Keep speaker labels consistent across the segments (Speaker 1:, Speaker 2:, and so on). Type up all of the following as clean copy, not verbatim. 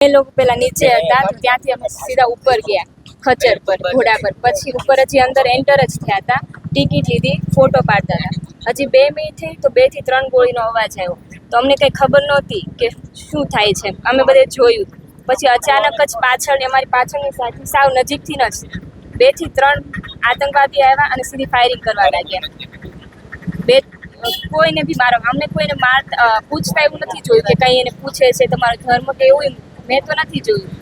Speaker 1: એ લોકો પેલા નીચે હતા તો ત્યાંથી અમે સીધા ઉપર ગયા ખચર પર ઘોડા પર, પછી ઉપર હજી અંદર એન્ટર જ થયા હતા, ટિકિટ લીધી, ફોટો પાડતા હતા, હજી 2 મિનિટ થઈ તો 2 થી 3 ગોળીનો અવાજ આવ્યો, તો અમને કંઈ ખબર નહોતી કે શું થાય છે, અમે બધે જોયું, પછી અચાનક જ પાછળ અમારી પાછળની સાથે સાવ નજીકથી જ 2 થી 3 આતંકવાદી આવ્યા અને સીધી ફાયરિંગ કરવા લાગ્યા. કોઈને બી મારો, અમને કોઈને પૂછતા એવું નથી જોયું કે કંઈ એને પૂછે છે તમારો ધર્મ કે એવું મેં તો નથી જોયું.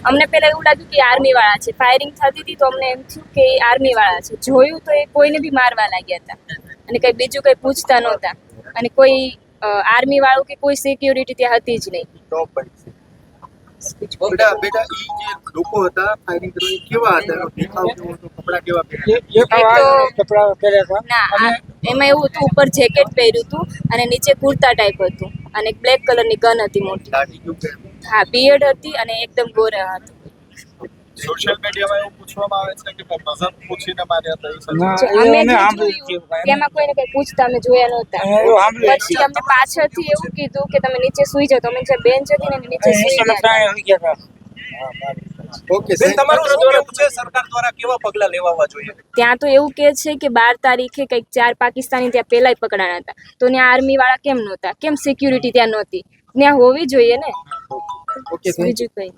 Speaker 1: અમને પહેલાં એવું લાગ્યું કે આર્મીવાળા છે, ફાયરિંગ થતી હતી તો અમને એમ થયું કે એ આર્મીવાળા છે, જોયું તો એ કોઈને બી મારવા લાગ્યા હતા અને કંઈ બીજું કંઈ પૂછતા નહોતા અને કોઈ આર્મીવાળું કે કોઈ સિક્યોરિટી ત્યાં હતી જ નહીં.
Speaker 2: બેટા ઈ જે લોકો હતા ફાયરિંગ કરવા કેવા હતા, એનો દેખાવ કેવો હતો, કપડા કેવા પહેર્યા?
Speaker 1: ના, એમાં એવું હતું, ઉપર જેકેટ પહેર્યું હતું અને નીચે કુર્તા ટાઈપ હતું અને બ્લેક કલરની ગન હતી મોટી. હા, બિયર્ડ હતી અને એકદમ ગોરા હતા.
Speaker 3: સોશિયલ મીડિયામાં એવું પૂછવામાં આવે છે કે મઝહબ પૂછીને માર્યા હતા.
Speaker 1: અમે તેમાં કોઈને કઈ પૂછતા અમે જોયા નહોતા. પછી અમને પાછળથી એવું કીધું કે તમે નીચે સુઈ જાઓ, તો અમે જે બેન્ચ હતી ને નીચે સુઈ ગયા.
Speaker 2: ઓકે,
Speaker 3: તમારું શું કહેવું છે, સરકાર દ્વારા કેવા પગલાં લેવા જોઈએ?
Speaker 1: ત્યાં તો એવું કહે છે કે 12 તારીખે કંઈક 4 પાકિસ્તાની ત્યાં પહેલાય પકડાણા હતા, તો ત્યાં આર્મી વાળા કેમ નહોતા, કેમ સિક્યુરિટી ત્યાં નહોતી? ત્યાં હોવી જોઈએ ને. બીજું કંઈ